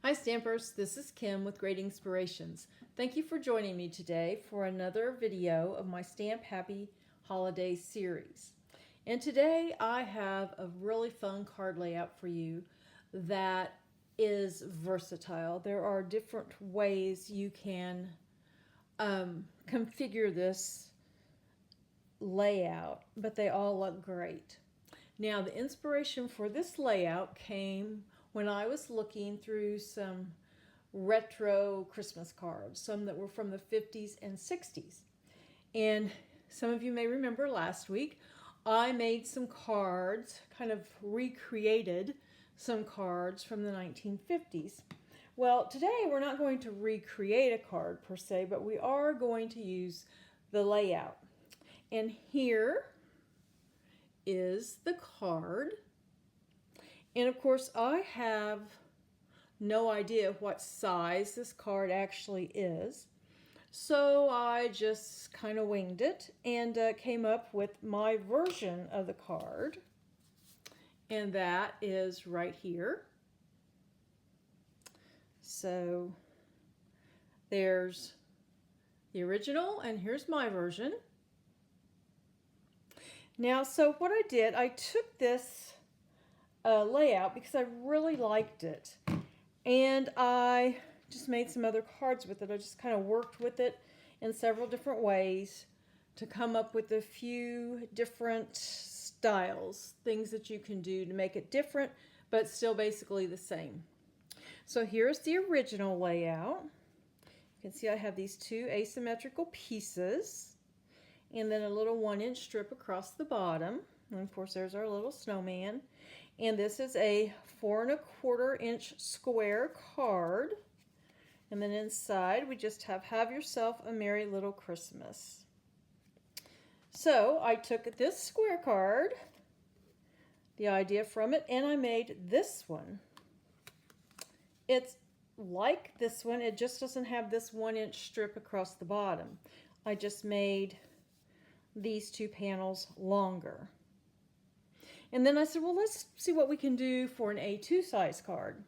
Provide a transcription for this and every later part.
Hi Stampers, this is Kim with Great Inspirations. Thank you for joining me today for another video of my Stamp Happy Holidays series. And today I have a really fun card layout for you that is versatile. There are different ways you can configure this layout, but they all look great. Now the inspiration for this layout came when I was looking through some retro Christmas cards, some that were from the 50s and 60s. And some of you may remember last week, I made some cards, kind of recreated some cards from the 1950s. Well, today we're not going to recreate a card per se, but we are going to use the layout. And here is the card. And of course, I have no idea what size this card actually is. So I just kind of winged it and came up with my version of the card. And that is right here. So there's the original, and here's my version. Now, so what I did, I took this layout because I really liked it, and I just made some other cards with it. I just kind of worked with it in several different ways to come up with a few different styles, things that you can do to make it different but still basically the same. So here's the original layout. You can see I have these two asymmetrical pieces and then a little 1-inch strip across the bottom, and of course there's our little snowman. And this is a 4 1/4 inch square card. And then inside we just have yourself a merry little Christmas. So I took this square card, the idea from it, and I made this one. It's like this one, it just doesn't have this 1-inch strip across the bottom. I just made these two panels longer. And then I said, well, let's see what we can do for an A2 size card.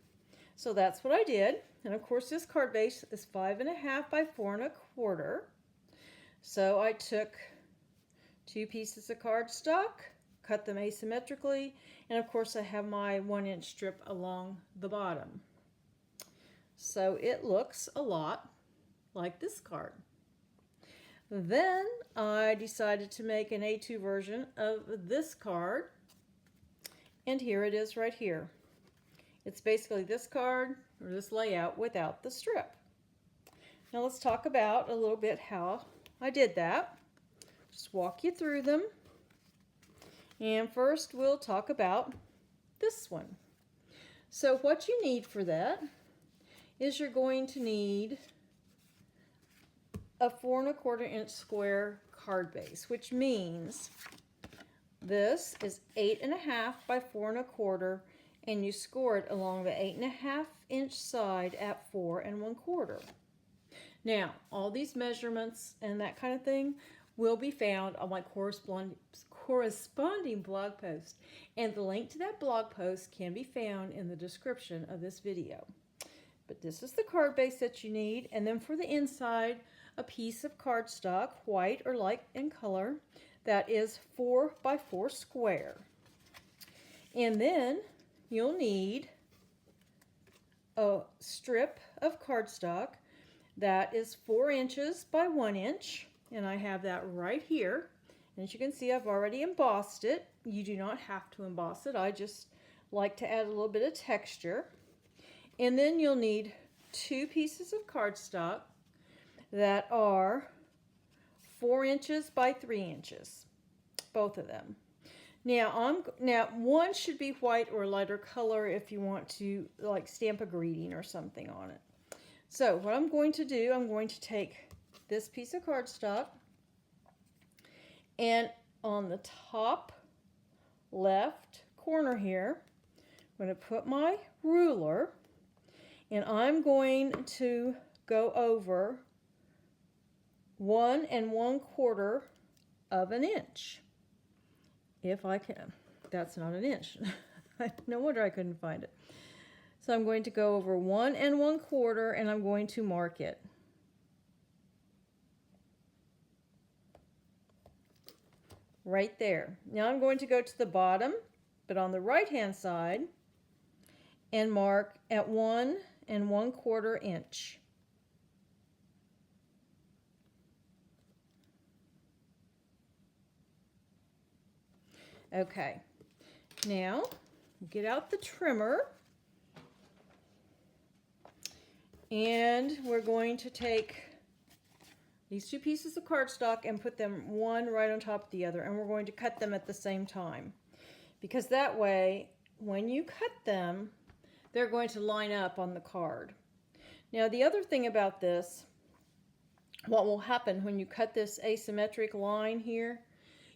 So that's what I did. And of course, this card base is 5.5 by 4 1/4. So I took 2 pieces of cardstock, cut them asymmetrically, and of course I have my 1-inch strip along the bottom. So it looks a lot like this card. Then I decided to make an A2 version of this card. And here it is right here. It's basically this card, or this layout, without the strip. Now let's talk about a little bit how I did that. Just walk you through them. And first we'll talk about this one. So what you need for that is you're going to need a 4 1/4 inch square card base, which means this is 8.5 by 4 1/4, and you score it along the 8.5 inch side at 4 1/4. Now, all these measurements and that kind of thing will be found on my corresponding blog post, and the link to that blog post can be found in the description of this video. But this is the card base that you need, and then for the inside, a piece of cardstock, white or light in color, that is 4 by 4 square. And then you'll need a strip of cardstock that is 4 inches by 1 inch, and I have that right here. And as you can see, I've already embossed it. You do not have to emboss it. I just like to add a little bit of texture. And then you'll need 2 pieces of cardstock that are 4 inches by 3 inches, both of them. Now one should be white or lighter color if you want to like stamp a greeting or something on it. So what I'm going to do, I'm going to take this piece of cardstock, and on the top left corner here, I'm going to put my ruler, and I'm going to go over 1 1/4 of an inch. If I can. That's not an inch. No wonder I couldn't find it. So I'm going to go over 1 1/4 and I'm going to mark it. Right there. Now I'm going to go to the bottom, but on the right hand side, and mark at 1 1/4 inch. Okay, now get out the trimmer and we're going to take these 2 pieces of cardstock and put them one right on top of the other, and we're going to cut them at the same time, because that way when you cut them they're going to line up on the card. Now the other thing about this, what will happen when you cut this asymmetric line here,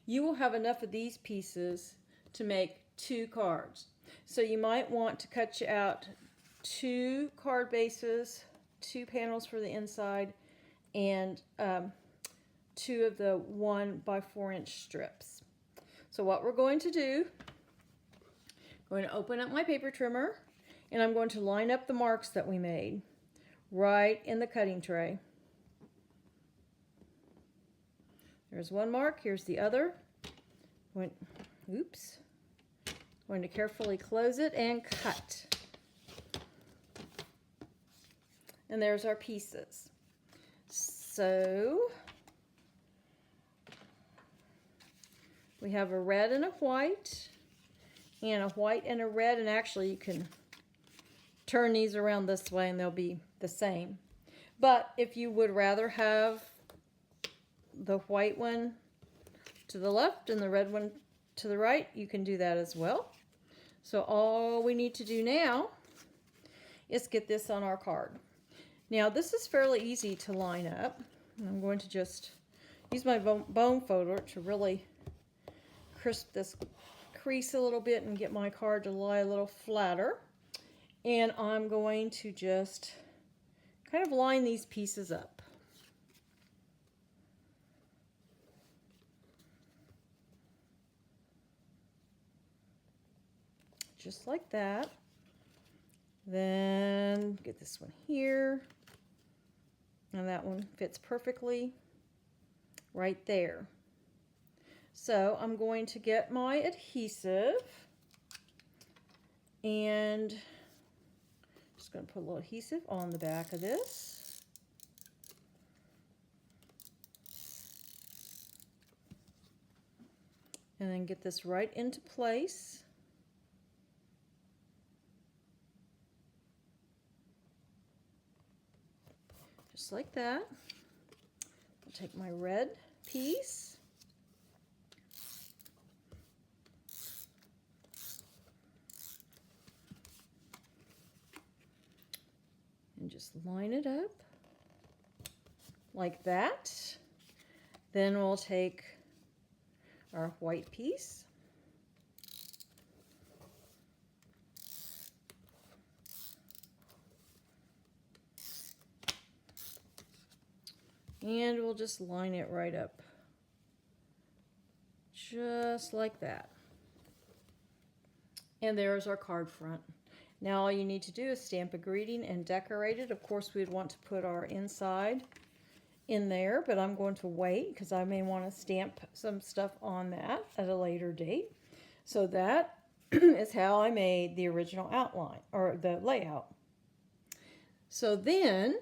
you will have enough of these pieces to make 2 cards. So you might want to cut out 2 card bases, 2 panels for the inside, and 2 of the 1 by 4 inch strips. So what we're going to do, I'm going to open up my paper trimmer and I'm going to line up the marks that we made right in the cutting tray. There's one mark, here's the other. Oops. Going to carefully close it and cut. And there's our pieces. So we have a red and a white and a red, and actually you can turn these around this way and they'll be the same. But if you would rather have the white one to the left and the red one to the right, you can do that as well. So all we need to do now is get this on our card. Now this is fairly easy to line up. I'm going to just use my bone folder to really crisp this crease a little bit and get my card to lie a little flatter. And I'm going to just kind of line these pieces up. Just like that. Then get this one here. And that one fits perfectly right there. So I'm going to get my adhesive and just going to put a little adhesive on the back of this. And then get this right into place. Just like that. I'll take my red piece and just line it up like that. Then we'll take our white piece and we'll just line it right up, just like that. And there's our card front. Now all you need to do is stamp a greeting and decorate it. Of course, we'd want to put our inside in there, but I'm going to wait because I may want to stamp some stuff on that at a later date. So that is how I made the original outline, or the layout. So then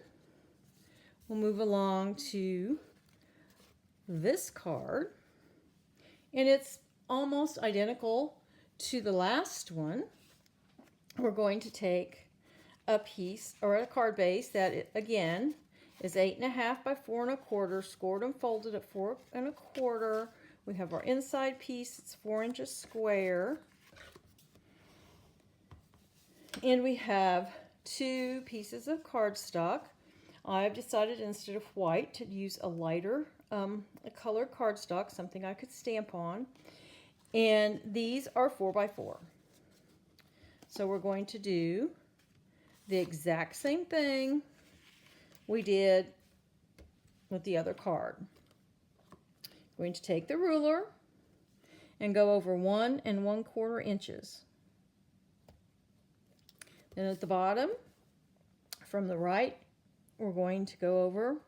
we'll move along to this card, and it's almost identical to the last one. We're going to take a piece or a card base that again is 8.5 by 4 1/4, scored and folded at 4 1/4. We have our inside piece, it's 4 inches square, and we have 2 pieces of cardstock. I've decided instead of white to use a lighter a colored cardstock, something I could stamp on, and these are 4 by 4. So we're going to do the exact same thing we did with the other card. We're going to take the ruler and go over 1 1/4 inches. Then at the bottom, from the right, we're going to go over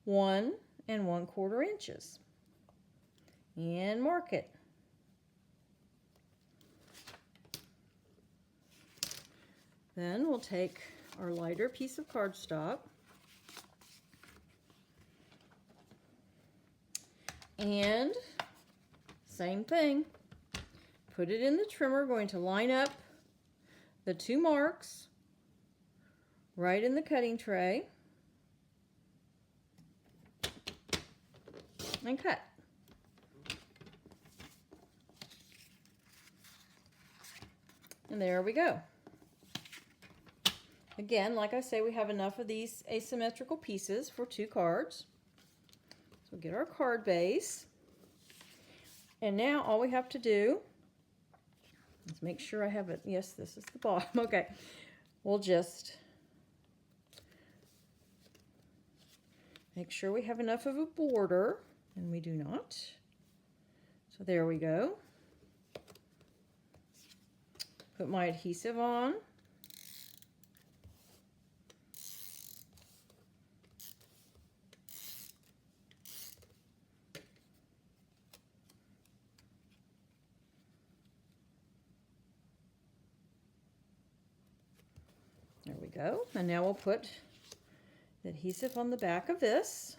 1 1/4 inches and mark it. Then we'll take our lighter piece of cardstock and same thing, put it in the trimmer. Going to line up the 2 marks right in the cutting tray and cut. And there we go. Again, like I say, we have enough of these asymmetrical pieces for 2 cards. So we'll get our card base. And now all we have to do, let's make sure I have it. Yes, this is the bottom. Okay. We'll just make sure we have enough of a border, and we do not. So there we go. Put my adhesive on. There we go. And now we'll put the adhesive on the back of this.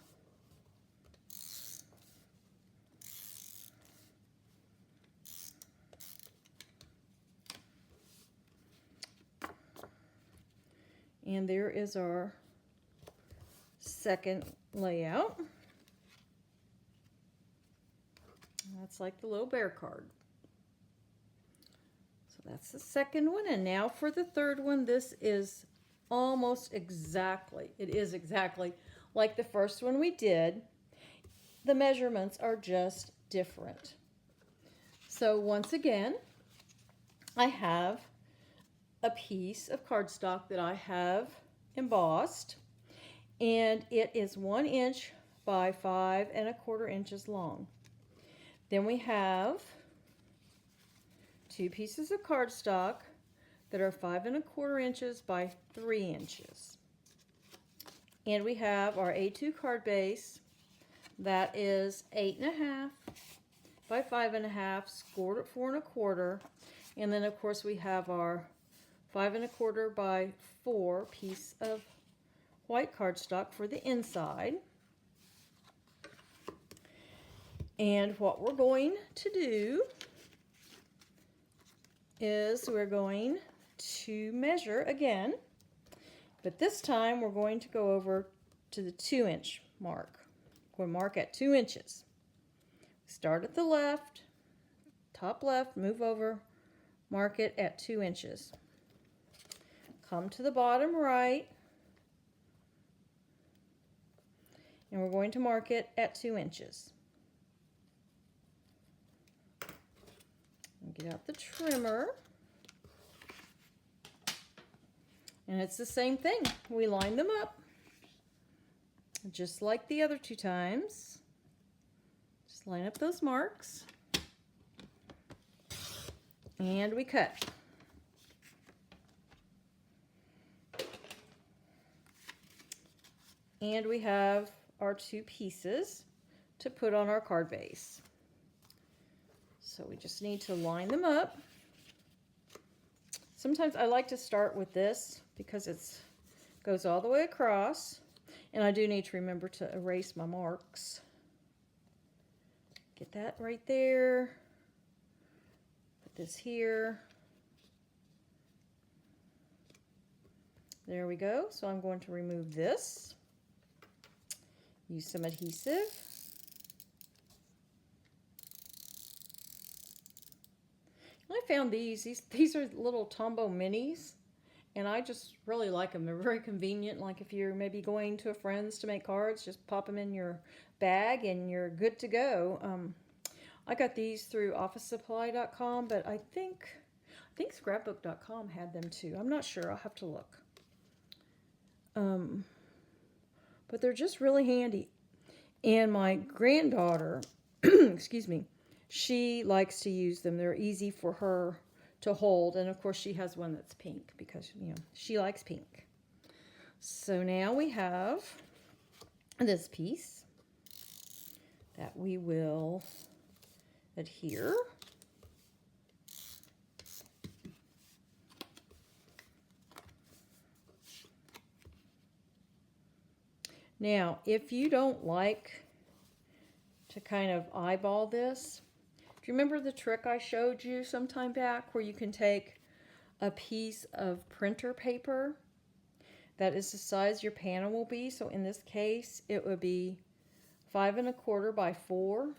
And there is our second layout. That's like the little bear card. So that's the second one. And now for the third one. This is almost exactly, it is exactly like the first one we did. The measurements are just different. So once again, I have a piece of cardstock that I have embossed, and it is 1 inch by 5 1/4 inches long. Then we have 2 pieces of cardstock that are 5 1/4 inches by 3 inches. And we have our A2 card base that is 8 1/2 by 5 1/2, scored at 4 1/4. And then of course we have our 5 1/4 by 4 piece of white cardstock for the inside. And what we're going to do is we're going to measure again, but this time we're going to go over to the 2 inch mark. We'll mark at 2 inches. Start at the left, top left, move over, mark it at 2 inches. Come to the bottom right, and we're going to mark it at 2 inches. Get out the trimmer. And it's the same thing. We line them up just like the other 2 times. Just line up those marks. And we cut. And we have our 2 pieces to put on our card base. So we just need to line them up. Sometimes I like to start with this because it goes all the way across. And I do need to remember to erase my marks. Get that right there. Put this here. There we go. So I'm going to remove this. Use some adhesive. I found these are little Tombow minis, and I just really like them. They're very convenient. Like if you're maybe going to a friend's to make cards, just pop them in your bag and you're good to go. I got these through officesupply.com, but I think scrapbook.com had them too. I'm not sure. I'll have to look. But they're just really handy. And my granddaughter, excuse me, she likes to use them. They're easy for her to hold. And of course she has one that's pink because, you know, she likes pink. So now we have this piece that we will adhere. Now, if you don't like to kind of eyeball this, do you remember the trick I showed you some time back where you can take a piece of printer paper that is the size your panel will be? So in this case, it would be 5 1/4 by 4,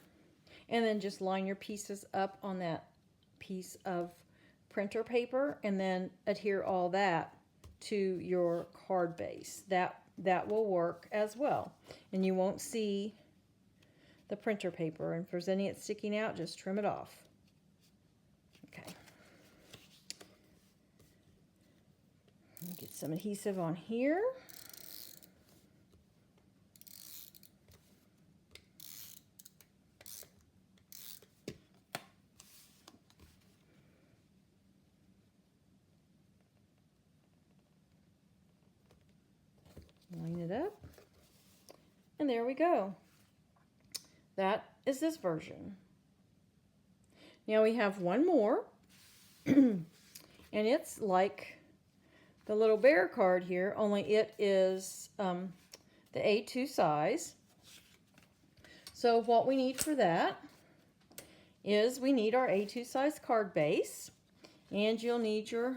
and then just line your pieces up on that piece of printer paper and then adhere all that to your card base. That will work as well, and you won't see the printer paper, and if there's any that's sticking out, just trim it off. Okay, get some adhesive on here. Line it up, and there we go. That is this version. Now we have one more, and it's like the little bear card here, only it is the A2 size. So what we need for that is we need our A2 size card base, and you'll need your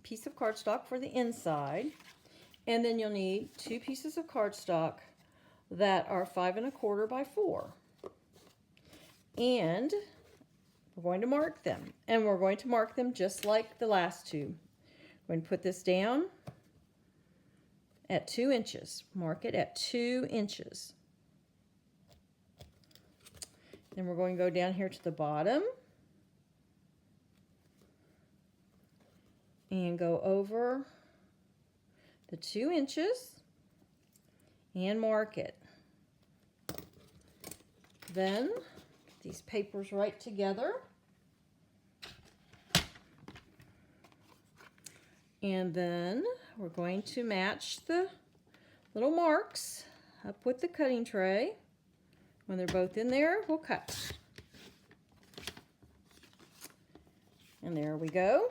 piece of cardstock for the inside. And then you'll need 2 pieces of cardstock that are 5 1/4 by 4. And we're going to mark them. And we're going to mark them just like the last two. We're going to put this down at 2 inches. Mark it at 2 inches. Then we're going to go down here to the bottom and go over the 2 inches and mark it. Then get these papers right together, and then we're going to match the little marks up with the cutting tray. When they're both in there, we'll cut. And there we go.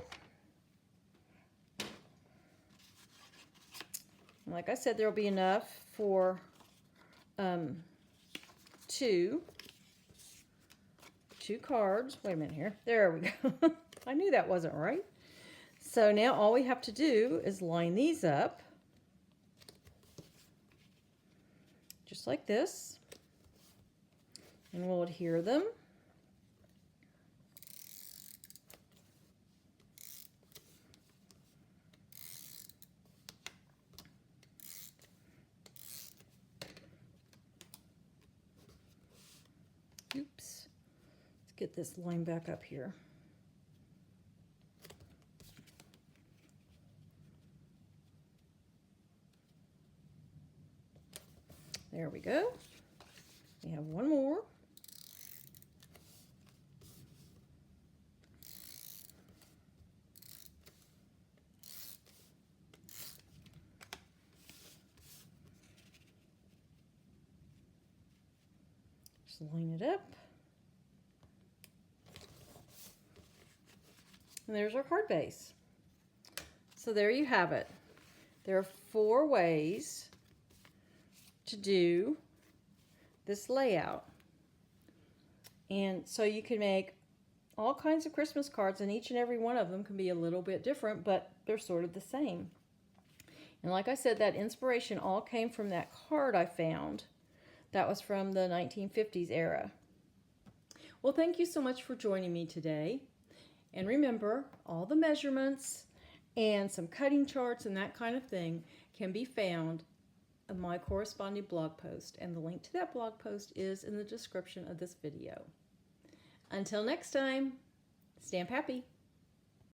Like I said, there will be enough for two cards. Wait a minute here. There we go. I knew that wasn't right. So now all we have to do is line these up just like this, and we'll adhere them. Oops. Let's get this line back up here. There we go. We have one more. Just line it up. And there's our card base. So there you have it. There are 4 ways to do this layout. And so you can make all kinds of Christmas cards, and each and every one of them can be a little bit different, but they're sort of the same. And like I said, that inspiration all came from that card I found. That was from the 1950s era. Well, thank you so much for joining me today. And remember, all the measurements and some cutting charts and that kind of thing can be found in my corresponding blog post. And the link to that blog post is in the description of this video. Until next time, stamp happy.